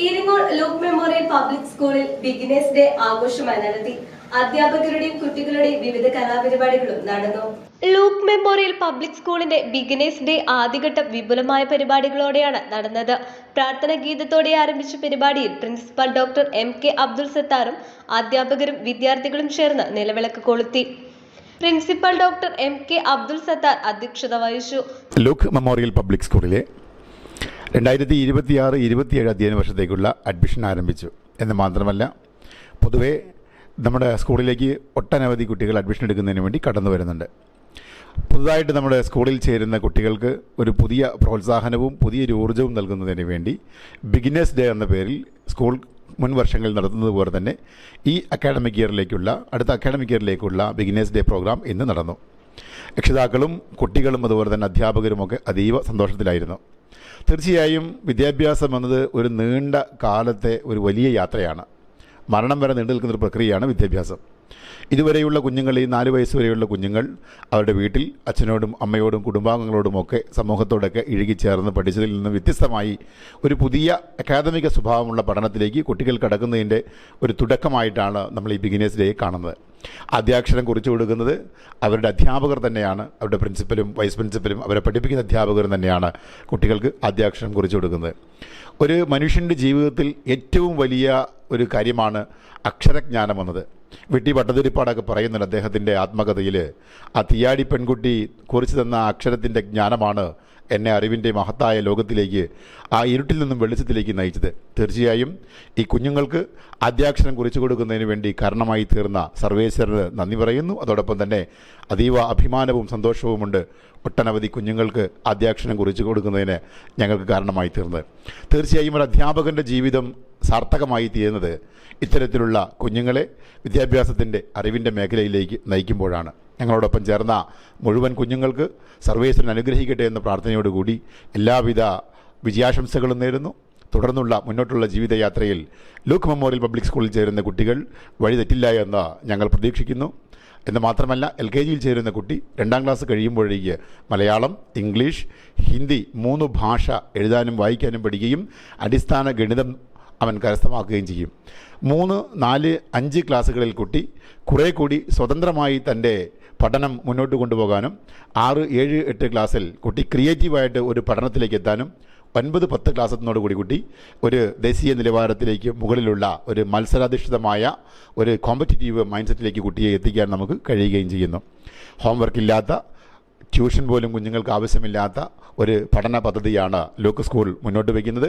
Iringole Luke memorial public സ്കൂളിൽ beginners day ആഘോഷമായി നടത്തി. അധ്യാപകരുടെയും കുട്ടികളുടെയും വിവിധ കലാപരിപാടികളും നടന്നു. ലൂക്ക് മെമ്മോറിയൽ പബ്ലിക് സ്കൂളിന്റെ ബിഗിനേഴ്സ് ഡേ ആദ്യഘട്ടം വിപുലമായ പരിപാടികളോടെയാണ് നടന്നത്. പ്രാർത്ഥന ഗീതത്തോടെ ആരംഭിച്ച പരിപാടിയിൽ പ്രിൻസിപ്പൽ ഡോക്ടർ എം.കെ. അബ്ദുൽ സത്താറും അധ്യാപകരും വിദ്യാർത്ഥികളും ചേർന്ന് നിലവിളക്ക് കൊളുത്തി. Principal doctor M K. Abdul Sattar അധ്യക്ഷത വഹിച്ചു. ലൂക്ക് മെമ്മോറിയൽ പബ്ലിക് സ്കൂളിലെ 2026-27 അധ്യയന വർഷത്തേക്കുള്ള അഡ്മിഷൻ ആരംഭിച്ചു എന്ന് മാത്രമല്ല, പൊതുവെ നമ്മുടെ സ്കൂളിലേക്ക് ഒട്ടനവധി കുട്ടികൾ അഡ്മിഷൻ എടുക്കുന്നതിന് വേണ്ടി കടന്നു വരുന്നുണ്ട്. പുതുതായിട്ട് നമ്മുടെ സ്കൂളിൽ ചേരുന്ന കുട്ടികൾക്ക് ഒരു പുതിയ പ്രോത്സാഹനവും പുതിയൊരു ഊർജ്ജവും നൽകുന്നതിന് വേണ്ടി ബിഗിനേഴ്സ് ഡേ എന്ന പേരിൽ സ്കൂൾ മുൻ വർഷങ്ങളിൽ നടത്തുന്നത് പോലെ തന്നെ ഈ അടുത്ത അക്കാഡമിക് ഇയറിലേക്കുള്ള ബിഗിനേഴ്സ് ഡേ പ്രോഗ്രാം ഇന്ന് നടന്നു. രക്ഷിതാക്കളും കുട്ടികളും അതുപോലെ തന്നെ അധ്യാപകരുമൊക്കെ അതീവ സന്തോഷത്തിലായിരുന്നു. തീർച്ചയായും വിദ്യാഭ്യാസം എന്നത് ഒരു നീണ്ട കാലത്തെ ഒരു വലിയ യാത്രയാണ്. മരണം വരെ നീണ്ടു നിൽക്കുന്നൊരു പ്രക്രിയയാണ് വിദ്യാഭ്യാസം. ഇതുവരെയുള്ള കുഞ്ഞുങ്ങൾ, ഈ 4 വയസ്സ് വരെയുള്ള കുഞ്ഞുങ്ങൾ അവരുടെ വീട്ടിൽ അച്ഛനോടും അമ്മയോടും കുടുംബാംഗങ്ങളോടുമൊക്കെ സമൂഹത്തോടൊക്കെ ഇഴുകിച്ചേർന്ന് പഠിച്ചതിൽ നിന്ന് വ്യത്യസ്തമായി ഒരു പുതിയ അക്കാദമിക സ്വഭാവമുള്ള പഠനത്തിലേക്ക് കുട്ടികൾ കടക്കുന്നതിൻ്റെ ഒരു തുടക്കമായിട്ടാണ് നമ്മൾ ഈ ബിഗിനേഴ്സ് ഡേ കാണുന്നത്. ആദ്യാക്ഷരം കുറിച്ചു കൊടുക്കുന്നത് അവരുടെ അധ്യാപകർ തന്നെയാണ്. അവരുടെ പ്രിൻസിപ്പലും വൈസ് പ്രിൻസിപ്പലും അവരെ പഠിപ്പിക്കുന്ന അധ്യാപകരും തന്നെയാണ് കുട്ടികൾക്ക് ആദ്യാക്ഷരം കുറിച്ചു കൊടുക്കുന്നത്. ഒരു മനുഷ്യൻ്റെ ജീവിതത്തിൽ ഏറ്റവും വലിയ ഒരു കാര്യമാണ് അക്ഷരജ്ഞാനം എന്നത്. വിട്ടി ഭട്ടതിരിപ്പാടൊക്കെ പറയുന്നുണ്ട് അദ്ദേഹത്തിൻ്റെ ആത്മകഥയിൽ, ആ തീയാടി പെൺകുട്ടി കുറിച്ചു തന്ന അക്ഷരത്തിൻ്റെ ജ്ഞാനമാണ് എന്നെ അറിവിൻ്റെ മഹത്തായ ലോകത്തിലേക്ക്, ആ ഇരുട്ടിൽ നിന്നും വെളിച്ചത്തിലേക്ക് നയിച്ചത്. തീർച്ചയായും ഈ കുഞ്ഞുങ്ങൾക്ക് ആദ്യാക്ഷരം കുറിച്ചു കൊടുക്കുന്നതിന് വേണ്ടി കാരണമായി തീർന്ന സർവേശ്വരന് നന്ദി പറയുന്നു. അതോടൊപ്പം തന്നെ അതീവ അഭിമാനവും സന്തോഷവുമുണ്ട് ഒട്ടനവധി കുഞ്ഞുങ്ങൾക്ക് ആദ്യാക്ഷരം കുറിച്ചു കൊടുക്കുന്നതിന് ഞങ്ങൾക്ക് കാരണമായി തീർന്നത്. തീർച്ചയായും ഒരു അധ്യാപകൻ്റെ ജീവിതം സാർത്ഥകമായി തീരുന്നത് ഇത്തരത്തിലുള്ള കുഞ്ഞുങ്ങളെ വിദ്യാഭ്യാസത്തിൻ്റെ അറിവിൻ്റെ മേഖലയിലേക്ക് നയിക്കുമ്പോഴാണ്. ഞങ്ങളോടൊപ്പം ചേർന്ന മുഴുവൻ കുഞ്ഞുങ്ങൾക്ക് സർവേശ്വരൻ അനുഗ്രഹിക്കട്ടെ എന്ന പ്രാർത്ഥനയോടുകൂടി എല്ലാവിധ വിജയാശംസകളും നേരുന്നു. തുടർന്നുള്ള മുന്നോട്ടുള്ള ജീവിതയാത്രയിൽ ലൂക്ക് മെമ്മോറിയൽ പബ്ലിക് സ്കൂളിൽ ചേരുന്ന കുട്ടികൾ വഴിതെറ്റില്ല എന്ന് ഞങ്ങൾ പ്രതീക്ഷിക്കുന്നു. എന്ന് മാത്രമല്ല, LKGയിൽ ചേരുന്ന കുട്ടി 2ാം ക്ലാസ് കഴിയുമ്പോഴേക്ക് മലയാളം, ഇംഗ്ലീഷ്, ഹിന്ദി 3 ഭാഷ എഴുതാനും വായിക്കാനും പഠിക്കുകയും അടിസ്ഥാന ഗണിതം അവൻ കരസ്ഥമാക്കുകയും ചെയ്യും. 3, 4, 5 ക്ലാസ്സുകളിൽ കുട്ടി കുറേ കൂടി സ്വതന്ത്രമായി തൻ്റെ പഠനം മുന്നോട്ട് കൊണ്ടുപോകാനും 6, 7, 8 ക്ലാസ്സിൽ കുട്ടി ക്രിയേറ്റീവായിട്ട് ഒരു പഠനത്തിലേക്ക് എത്താനും 9, 10 ക്ലാസ്സത്തിനോടുകൂടി കുട്ടി ഒരു ദേശീയ നിലവാരത്തിലേക്ക് മുകളിലുള്ള ഒരു മത്സരാധിഷ്ഠിതമായ ഒരു കോമ്പറ്റിറ്റീവ് മൈൻഡ് സെറ്റിലേക്ക് കുട്ടിയെ എത്തിക്കാൻ നമുക്ക് കഴിയുകയും ചെയ്യുന്നു. ഹോംവർക്ക് ഇല്ലാത്ത, ട്യൂഷൻ പോലും കുഞ്ഞുങ്ങൾക്ക് ആവശ്യമില്ലാത്ത ഒരു പഠന പദ്ധതിയാണ് ലൂക്ക് സ്കൂൾ മുന്നോട്ട് വയ്ക്കുന്നത്.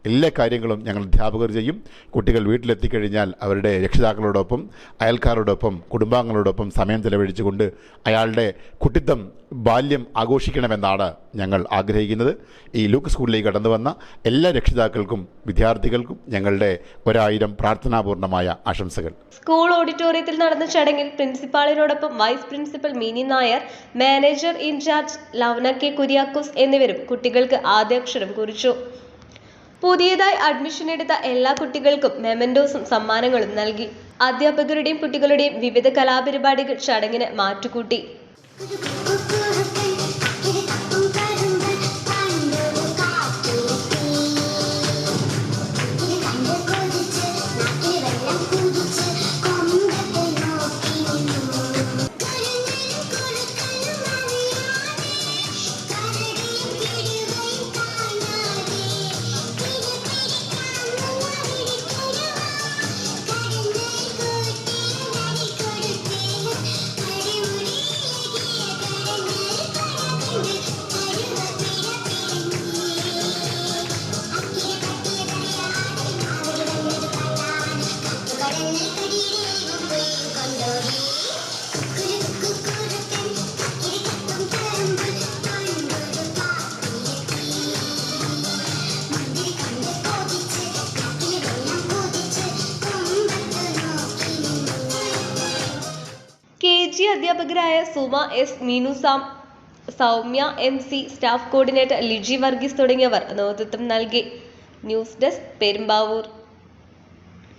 എല്ലാ കാര്യങ്ങളും ഞങ്ങൾ അധ്യാപകർ ചെയ്യും. കുട്ടികൾ വീട്ടിലെത്തിക്കഴിഞ്ഞാൽ അവരുടെ രക്ഷിതാക്കളോടൊപ്പം, അയൽക്കാരോടൊപ്പം, കുടുംബാംഗങ്ങളോടൊപ്പം സമയം ചെലവഴിച്ചുകൊണ്ട് അയാളുടെ കുട്ടിത്തം, ബാല്യം ആഘോഷിക്കണമെന്നാണ് ഞങ്ങൾ ആഗ്രഹിക്കുന്നത്. ഈ ലൂക്ക് സ്കൂളിലേക്ക് കടന്നു വന്ന എല്ലാ രക്ഷിതാക്കൾക്കും വിദ്യാർത്ഥികൾക്കും ഞങ്ങളുടെ 1000 പ്രാർത്ഥനാപൂർണമായ ആശംസകൾ. സ്കൂൾ ഓഡിറ്റോറിയത്തിൽ നടന്ന ചടങ്ങിൽ പ്രിൻസിപ്പാളിനോടൊപ്പം vice principal Mini Nair, manager in charge Lavna K Kuriakose എന്നിവരും കുട്ടികൾക്ക് ആദ്യാക്ഷരം കുറിച്ചു. പുതിയതായി അഡ്മിഷൻ എടുത്ത എല്ലാ കുട്ടികൾക്കും മെമന്റോസും സമ്മാനങ്ങളും നൽകി. അധ്യാപകരുടെയും കുട്ടികളുടെയും വിവിധ കലാപരിപാടികൾ ചടങ്ങിന് മാറ്റുകൂട്ടി. KG അധ്യാപകരായ Suma S, Meenu Sam, Soumya MC, staff coordinator Liji Varghese തുടങ്ങിയവർ നേതൃത്വം നൽകി. News desk, Perumbavoor.